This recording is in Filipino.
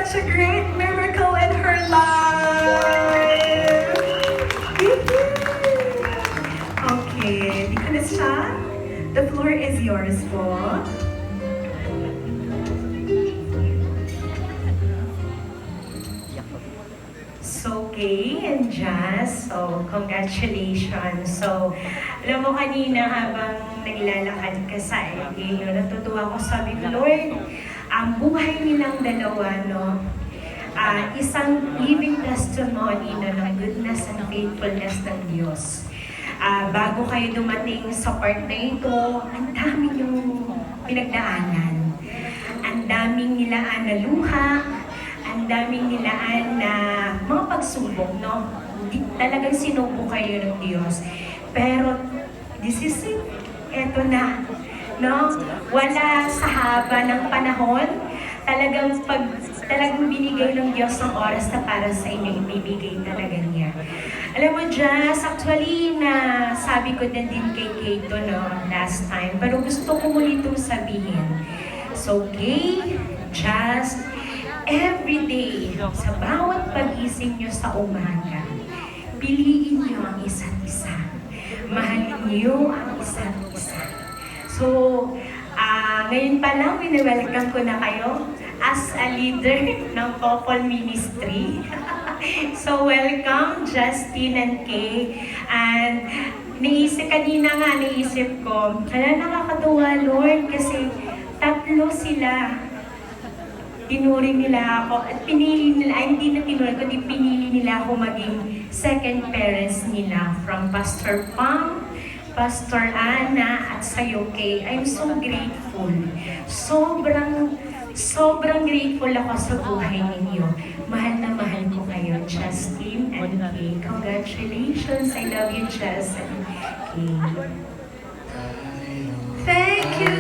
such a great miracle in her life. Thank you. Okay, Deaconess Cha, the floor is yours po. So, Kay and Jazz, so congratulations. So, alam mo kanina habang naglalakad ka sa LA, no, natutuwa ko, sabi ko, Lord, ang buhay nilang dalawa, no, isang living testimony no, ng goodness and faithfulness ng Diyos. Bago kayo dumating sa part na ito, ang dami yung pinagdaanan. Ang daming nilaan na luha, ang daming nilaan na mga pagsubok, no? Talagang sinubo kayo ng Diyos. Pero, this is it. Eto na. No? Wala sa haba ng panahon, talagang binigay ng Diyos ng oras na para sa inyo, ibibigay talaga niya. Alam mo, Jazz, actually, na sabi ko na din kay Kato, no, last time, pero gusto ko muli itong sabihin. So, Kay, Jazz, every day, sa bawat pag-ising nyo sa umaga, piliin nyo ang isa't isa. Mahalin nyo ang isa't isa. So, ngayon pa lang, welcome ko na kayo as a leader ng Couple Ministry. So, welcome, Justin and Kay. And kanina naisip ko, nakakatuwa, Lord, kasi tatlo sila. Tinuring nila ako at pinili nila, hindi na tinuring, kundi pinili nila ako maging second parents nila from Pastor Pam, Pastor Ana, at sa'yo, Kay. I'm so grateful. Sobrang grateful ako sa buhay ninyo. Mahal na mahal ko kayo, Justin and Kay. Congratulations. I love you, Justin and Kay. Thank you